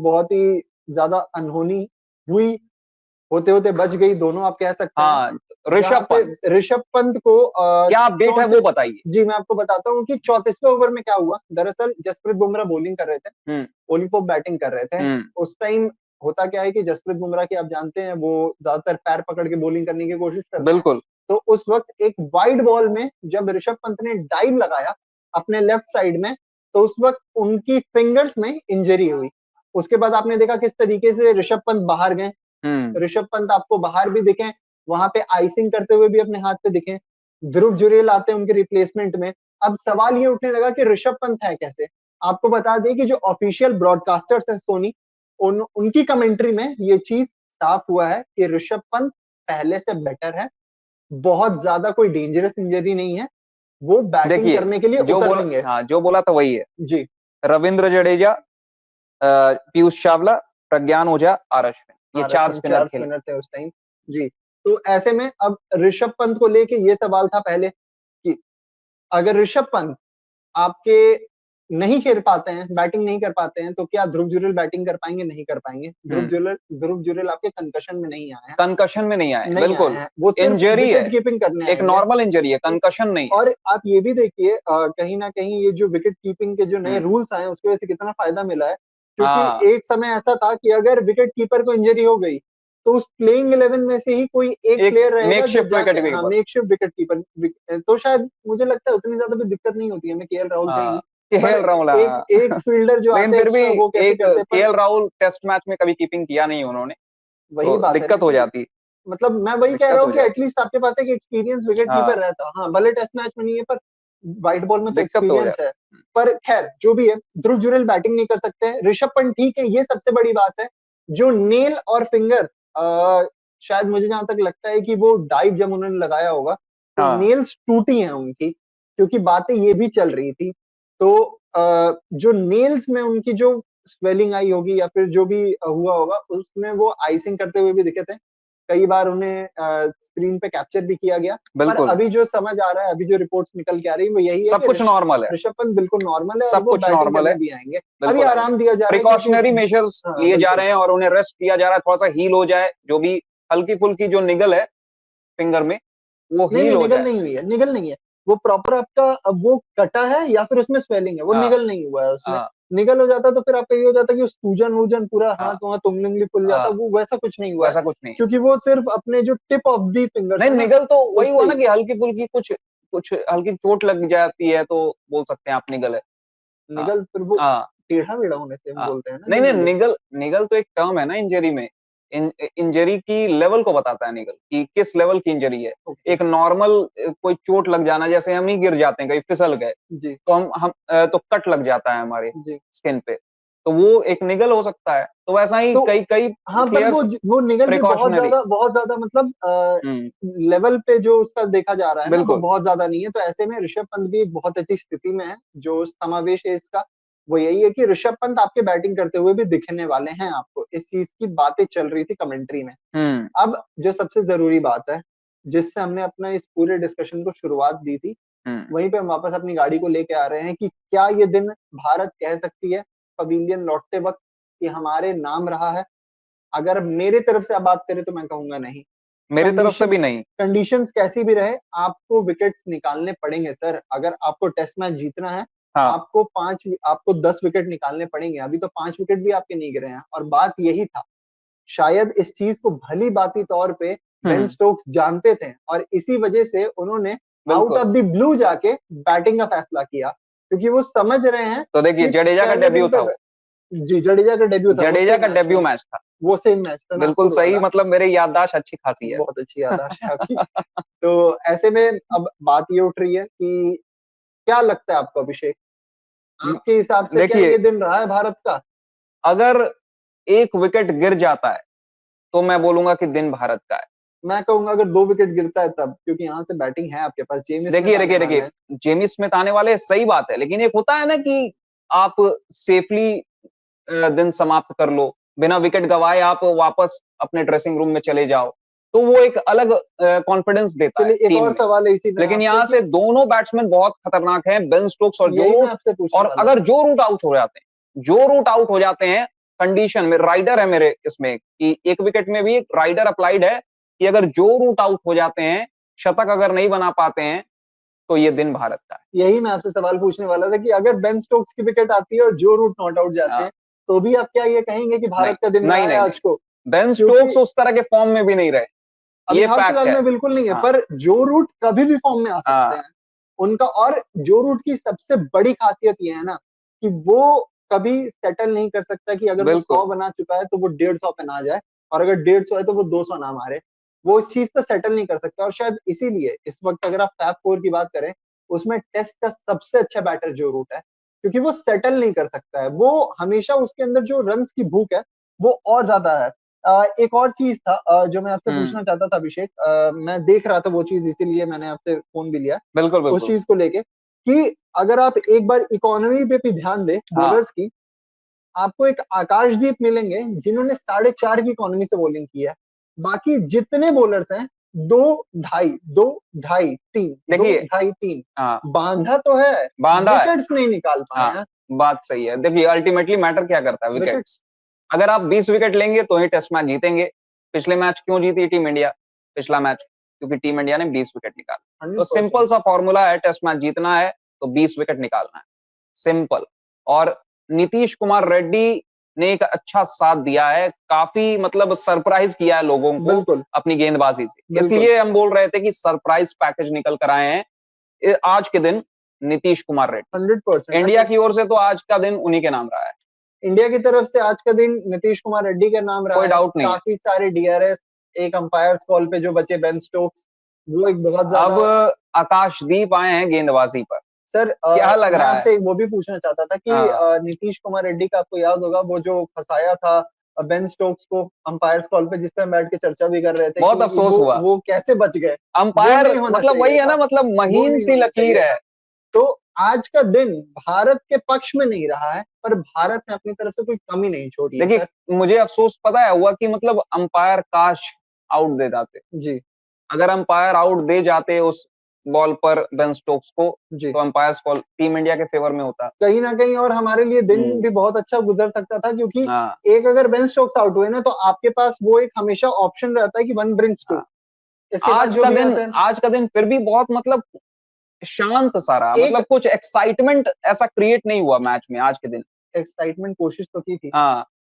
बहुत ही ज्यादा अनहोनी हुई, होते होते बच गई दोनों, आप कह सकते हैं। हाँ, जहां ऋषभ पे पंत, ऋषभ पंत को क्या अपडेट है वो 34, बताइए। जी मैं आपको बताता हूँ कि 34वें ओवर में क्या हुआ। दरअसल जसप्रीत बुमराह बॉलिंग कर रहे थे, हम्म। ओली पोप बैटिंग कर रहे थे। हम्म। उस टाइम होता क्या है कि जसप्रीत बुमराह की आप जानते हैं, वो ज्यादातर पैर पकड़ के बॉलिंग करने की कोशिश करते हैं। बिल्कुल। तो उस वक्त एक वाइड बॉल में जब ऋषभ पंत ने डाइव लगाया अपने लेफ्ट साइड में, तो उस वक्त उनकी फिंगर्स में इंजरी हुई। उसके बाद आपने देखा किस तरीके से ऋषभ पंत बाहर गए। हम्म। ऋषभ पंत आपको बाहर भी दिखे, वहां पे आइसिंग करते हुए भी अपने हाथ पे दिखे। ध्रुव जुरेल आते हैं उनके रिप्लेसमेंट में। अब सवाल ये उठने लगा कि ऋषभ पंत है कैसे। आपको बता दें कि जो ऑफिशियल ब्रॉडकास्टर्स है सोनी, उनकी कमेंट्री में ये चीज साफ हुआ है कि ऋषभ पंत पहले से बेटर है, बहुत ज्यादा कोई डेंजरस इंजरी नहीं है, वो बैटिंग देखिए, करने के लिए जो उतर बोला, लेंगे। हाँ जो बोला था वही है। जी। रविंद्र जडेजा, पीयूष चावला, प्रज्ञान ओझा, आर अश्विन, ये हाँ, 4 रश्मि स्पिनर 4 खेले। स्पिनर थे उस टाइम। जी। तो ऐसे में अब ऋषभ पंत को लेके ये सवाल था पहले कि अगर ऋषभ पंत आपके नहीं खेल पाते हैं, बैटिंग नहीं कर पाते हैं, तो क्या ध्रुव जुरेल बैटिंग कर पाएंगे? नहीं कर पाएंगे। हम्म। ध्रुव जुरेल आपके कंकशन में नहीं आए हैं, कंकशन में नहीं आए, नहीं आए बिल्कुल। हैं, वो सिर्फ इंजरी विकेट है, कीपिंग करने एक आएंगे। नॉर्मल इंजरी है, कंकशन नहीं है। और आप ये भी देखिए, कहीं ना कहीं ये जो विकेट कीपिंग के जो नए हम्म। रूल्स आए हैं उसकी वजह से कितना फायदा मिला है। क्योंकि हाँ, एक समय ऐसा था कि अगर विकेट कीपर को इंजरी हो गई, तो उस प्लेइंग 11 में से ही कोई एक एक प्लेयर रहेगा जो मेकशिफ्ट जाके, विकेट हाँ, कीपर। Makeshift wicket keeper. तो शायद मुझे लगता है उतनी ज्यादा भी दिक्कत नहीं होती है, हमें केएल राहुल थे हाँ, ही। पर केएल राहुल, एक हाँ। एक फील्डर जो लेकिन आते हैं फिर भी एक्स्ट्रा, वो कैसे एक करते हैं? पर केएल राहुल टेस्ट मैच में कभी कीपिंग किया नहीं उन्होंने, वही तो बात है ना दिक्कत हो कि जाती। मतलब मैं वही कह दिक्कत रहा हूँ हो कि जाती। एटलीस्ट आपके पास एक एक्सपीरियंस विकेट कीपर हाँ, रहता। हाँ, भले टेस्ट मैच में नहीं है, पर व्हाइट बॉल में तो दिक्कत तो हो एक्सपीरियंस है। जाती। पर खैर जो भी है, ध्रुव जुरेल बैटिंग नहीं कर सकते हैं, ऋषभ पंत ठीक है, ये सबसे बड़ी बात है। जो नेल और फिंगर, शायद मुझे जहां तक लगता है कि वो डाइव जब उन्होंने लगाया होगा तो हाँ, नेल्स टूटी हैं उनकी, क्योंकि बातें ये भी चल रही थी। तो जो नेल्स में उनकी जो स्वेलिंग आई होगी या फिर जो भी हुआ होगा, उसमें वो आइसिंग करते हुए भी दिखे थे। कई बार उन्हें स्क्रीन पे कैप्चर भी किया गया। पर बिल्कुल। अभी जो समझ आ रहा है, अभी जो रिपोर्ट्स निकल के आ रही है, वो यही है सब कि कुछ नॉर्मल है, ऋषभ पंत बिल्कुल नॉर्मल है और सब वो कुछ बैटिंग नॉर्मल करने है, भी आएंगे। अभी बिल्कुल आएंगे। आराम दिया जा रहा है क्योंकि, प्रिकॉशनरी मेजर्स हाँ लिए जा बिल्कुल, रहे हैं और उन्हें रेस्ट दिया जा रहा है, थोड़ा सा हील हो जाए, जो भी हल्की फुल्की जो निगल है फिंगर में, वो नहीं हील नहीं, हो निगल जाए। नहीं हुई है, निगल नहीं है। वो प्रॉपर आपका, अब वो कटा है या फिर उसमें स्वेलिंग है, वो हाँ। निगल नहीं हुआ है उसमें। हाँ। निगल हो जाता तो फिर आपका ये हो जाता कि उस सूजन वूजन पूरा हाँ। हाथ वहां उंगली उंगली फुल जाता, हाँ, वो वैसा कुछ नहीं हुआ है। वैसा कुछ नहीं है। क्योंकि वो सिर्फ अपने जो टिप ऑफ दी फिंगर्स नहीं, है ना, निगल तो वही उस हुआ पे ना ही। कि हल्की फुल्की कुछ कुछ हल्की चोट लग जाती है तो बोल सकते हैं आप निगल है। हाँ। निगल फिर वो हाँ। टेढ़ा मेढ़ा होने से हम हाँ। बोलते हैं ना नहीं नहीं, जनरली। निगल निगल तो एक टर्म है ना इंजरी में। इंजरी की लेवल को बताता है निगल, कि किस लेवल की इंजरी है। ओके। एक नॉर्मल कोई चोट लग जाना, जैसे हम ही गिर जाते हैं कहीं फिसल गए, जी तो हम तो कट लग जाता है हमारे जी। स्किन पे, तो वो एक निगल हो सकता है। तो वैसा ही तो कई कई हाँ, पर प्लेयर्स वो निगल भी प्रिकॉशनरी। बहुत ज्यादा मतलब हम्म। लेवल पे जो उसका देखा जा रहा है ना, वो बिल्कुल। बहुत ज्यादा नहीं है। तो ऐसे में ऋषभ पंत भी एक बहुत अच्छी स्थिति में है। जो समावेश है इसका, वो यही है कि ऋषभ पंत आपके बैटिंग करते हुए भी दिखने वाले हैं आपको, इस चीज की बातें चल रही थी कमेंट्री में। हम्म। अब जो सबसे जरूरी बात है, जिससे हमने अपना इस पूरे डिस्कशन को शुरुआत दी थी, हम्म। वहीं पे हम वापस अपनी गाड़ी को लेके आ रहे हैं कि क्या ये दिन भारत कह सकती है पवेलियन लौटते वक्त कि हमारे नाम रहा है? अगर मेरे तरफ से आप बात करें तो मैं कहूंगा नहीं। मेरी तरफ से भी कंडीशंस नहीं। कंडीशंस कैसी भी रहे, आपको विकेट्स निकालने पड़ेंगे सर। अगर आपको टेस्ट मैच जीतना है, हाँ। आपको 10 विकेट निकालने पड़ेंगे। अभी तो 5 विकेट भी आपके नहीं गिरे हैं, और बात यही था। शायद इस चीज को भली बाती तौर पे बेन हम्म। स्टोक्स जानते थे, और इसी वजह से उन्होंने आउट बिल्कुल। ऑफ द ब्लू जाके बैटिंग का फैसला किया, क्योंकि वो समझ रहे हैं तो देखिए, कि जडेजा का पहले दिन डेब्यू पे, था वो। जी, जडेजा का डेब्यू था, वो जडेजा सेम का मैच डेब्यू था। मैच था। वो सेम मैच था बिल्कुल नागपुर सही, वाला। मतलब मेरी याददाश्त अच्छी खासी है। बहुत अच्छी याददाश्त है आपकी। तो ऐसे में अब बात ये उठ रही है कि क्या लगता है आपको अभिषेक, आपके हिसाब से क्या देखिए, ये दिन रहा है भारत का? अगर एक विकेट गिर जाता है तो मैं बोलूंगा कि दिन भारत का है। मैं कहूंगा अगर 2 विकेट गिरता है तब, क्योंकि यहाँ से बैटिंग है आपके पास, जेमी स्मिथ देखिए आने देखिए वाले देखिए, हैं। जेमी स्मिथ आने वाले, सही बात है, लेकिन एक होता है ना कि आप सेफली दिन समाप्त कर लो, बिना विकेट गवाए आप वापस अपने ड्रेसिंग रूम में चले जाओ, तो वो एक अलग कॉन्फिडेंस देता है चलिए, एक टीम और में। सवाल है इसी में लेकिन आपसे यहाँ कि, से दोनों बैट्समैन बहुत खतरनाक हैं, बेन स्टोक्स और जो यही मैं रूट। आपसे पूछने और वाला अगर था। जो रूट आउट हो जाते हैं, जो रूट आउट हो जाते हैं, कंडीशन में राइडर है मेरे इसमें कि एक विकेट में भी एक राइडर अप्लाइड है कि अगर जो रूट आउट हो जाते हैं, शतक अगर नहीं बना पाते हैं, तो ये दिन भारत का है। यही मैं आपसे सवाल पूछने वाला था कि अगर बेन स्टोक्स की विकेट आती है और जो रूट नॉट आउट जाते हैं, तो भी आप क्या ये कहेंगे कि भारत का दिन रहा है आज को? बेन स्टोक्स उस तरह के फॉर्म में भी नहीं रहे, अभी ये हाल फैक्ट फिलहाल है। में बिल्कुल नहीं है, पर जो रूट कभी भी फॉर्म में आ सकते हैं उनका। और जो रूट की सबसे बड़ी खासियत ये है ना कि वो कभी सेटल नहीं कर सकता कि अगर वो 100 बना चुका है तो वो 150 पे ना जाए, और अगर 150 है तो वो 200 ना मारे। वो इस चीज को सेटल नहीं कर सकता, और शायद इसीलिए इस वक्त अगर आप फैफ 4 की बात करें, उसमें टेस्ट का सबसे अच्छा बैटर जो रूट है, क्योंकि वो सेटल नहीं कर सकता है। वो हमेशा उसके अंदर जो रन्स की भूख है वो और ज्यादा है। एक और चीज था जो मैं आपसे पूछना चाहता था अभिषेक, मैं देख रहा था वो चीज, इसीलिए मैंने आपसे फोन भी लिया बिल्कुल उस चीज को लेके कि अगर आप एक बार इकोनॉमी पे भी ध्यान दें बॉलर्स की, आपको एक आकाशदीप मिलेंगे जिन्होंने 4.5 की इकोनॉमी से बॉलिंग की है। बाकी जितने बॉलर्स हैं 2, 2.5, 3, 2.5, 3 बांधा तो है, विकेट्स नहीं निकाल पाए हैं। बात सही है। देखिए अल्टीमेटली मैटर क्या करता है? विकेट्स। अगर आप 20 विकेट लेंगे तो ही टेस्ट मैच जीतेंगे। पिछले मैच क्यों जीती टीम इंडिया? पिछला मैच क्योंकि टीम इंडिया ने 20 विकेट निकाले। तो सिंपल सा फॉर्मूला है, टेस्ट मैच जीतना है तो 20 विकेट निकालना है, सिंपल। और नीतीश कुमार रेड्डी ने एक अच्छा साथ दिया है, काफी मतलब सरप्राइज किया है लोगों को अपनी गेंदबाजी से, इसलिए हम बोल रहे थे कि सरप्राइज पैकेज निकल कर आए हैं आज के दिन नीतीश कुमार रेड्डी। 100% इंडिया की ओर से तो आज का दिन उन्हीं के नाम रहा है। इंडिया की तरफ से आज का दिन नीतीश कुमार रेड्डी का नाम रहा है। कोई डाउट नहीं। काफी सारे डीआरएस, एक अंपायर कॉल पे जो बचे बेन स्टोक्स, वो एक बहुत ज्यादा। अब आकाशदीप आए हैं गेंदबाजी पर। सर क्या लग मैं रहा है? आपसे वो भी पूछना चाहता था कि नीतीश कुमार रेड्डी का आपको याद होगा वो जो फंसाया था बेन स्टोक्स को अंपायर्स कॉल पे, जिसपे हम बैठ के चर्चा भी कर रहे थे, बहुत कि अफसोस हुआ वो कैसे बच गए। अंपायर मतलब वही है ना, मतलब महीन सी लकीर है। तो आज का दिन भारत के पक्ष में नहीं रहा है, पर भारत ने अपनी तरफ से कोई कमी नहीं छोड़ी है। देखिए मुझे अफसोस पता है हुआ कि मतलब अंपायर काश आउट दे जाते जी। अगर अंपायर आउट दे जाते उस बॉल पर बेन स्टोक्स को, तो अंपायर्स कॉल टीम इंडिया के फेवर में होता कहीं ना कहीं, और हमारे लिए दिन भी बहुत अच्छा गुजर सकता था, क्योंकि एक अगर बेन स्टोक्स आउट हुए ना तो आपके पास वो एक हमेशा ऑप्शन रहता है कि 1 ब्रिंग्स 2। आज का दिन फिर भी बहुत मतलब शांत सारा, मतलब कुछ एक्साइटमेंट ऐसा क्रिएट नहीं हुआ मैच में आज के दिन। एक्साइटमेंट कोशिश तो की थी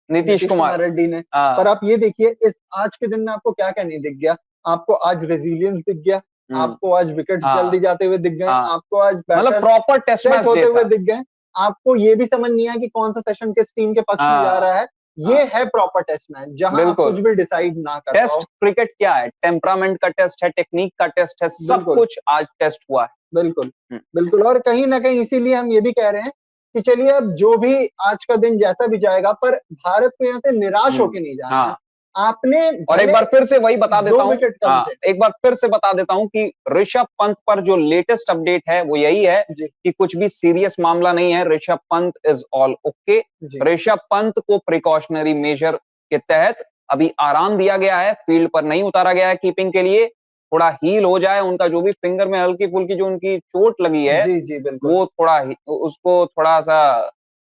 नीतीश कुमार रेड्डी ने, पर आप ये देखिए इस आज के दिन में आपको क्या क्या नहीं दिख गया। आपको आज रेजिलियंस दिख गया, आपको आज विकेट्स जल्दी जाते हुए दिख गए, आपको आज मतलब प्रॉपर टेस्ट मैच होते हुए दिख गए। आपको ये भी समझ नहीं आया कि कौन सा सेशन किस टीम के पक्ष में जा रहा है। ये है प्रॉपर टेस्ट मैच, जहां आप कुछ भी डिसाइड ना कर पाओ। टेस्ट क्रिकेट क्या है? टेम्परामेंट का टेस्ट है, टेक्निक का टेस्ट है, सब कुछ आज टेस्ट हुआ है। बिल्कुल बिल्कुल। और कहीं ना कहीं इसीलिए हम ये भी कह रहे हैं कि चलिए अब जो भी आज का दिन जैसा भी जाएगा, पर भारत को यहाँ से निराश होके नहीं जाना है। आपने और एक बार फिर से वही बता देता हूँ, एक बार फिर से बता देता हूँ कि ऋषभ पंत पर जो लेटेस्ट अपडेट है वो यही है कि कुछ भी सीरियस मामला नहीं है। Rishabh Pant is all okay. Rishabh Pant को प्रिकॉशनरी मेजर के तहत अभी आराम दिया गया है, फील्ड पर नहीं उतारा गया है कीपिंग के लिए। थोड़ा हील हो जाए, उनका जो भी फिंगर में हल्की फुल्की जो उनकी चोट लगी है, वो थोड़ा उसको थोड़ा सा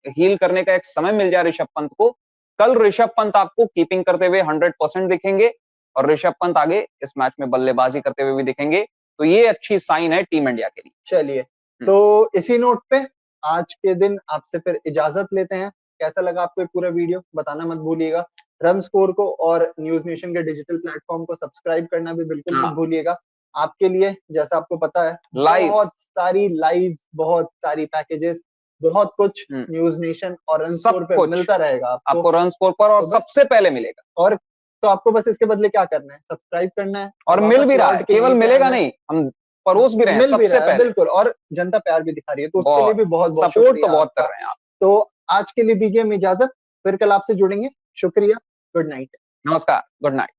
हील करने का एक समय मिल जाए ऋषभ पंत को। कल ऋषभ पंत आपको कीपिंग करते हुए 100% दिखेंगे, और ऋषभ पंत आगे इस मैच में बल्लेबाजी करते हुए भी दिखेंगे। तो ये अच्छी साइन है टीम इंडिया के लिए। चलिए, तो इसी नोट पे आज के दिन आपसे फिर इजाजत लेते हैं। कैसा लगा आपको पूरा वीडियो बताना मत भूलिएगा। रन स्कोर को और न्यूज नेशन के डिजिटल प्लेटफॉर्म को सब्सक्राइब करना भी बिल्कुल मत भूलिएगा। आपके लिए, जैसा आपको पता है, बहुत सारी लाइव्स, बहुत सारी पैकेजेस, बहुत कुछ न्यूज नेशन और रन स्कोर पे मिलता रहेगा आपको रन स्कोर पर, और सबसे पहले मिलेगा। और तो आपको बस इसके बदले क्या करना है, सब्सक्राइब करना है, और मिल भी रहा है, केवल मिलेगा नहीं, हम परोस भी रहे हैं सबसे पहले। बिल्कुल, और जनता प्यार भी दिखा रही है, तो उसके लिए भी बहुत बहुत सपोर्ट तो बहुत कर रहे हैं आप। तो आज के लिए दीजिए हमें इजाजत, फिर कल आपसे जुड़ेंगे। शुक्रिया, गुड नाइट। नमस्कार, गुड नाइट।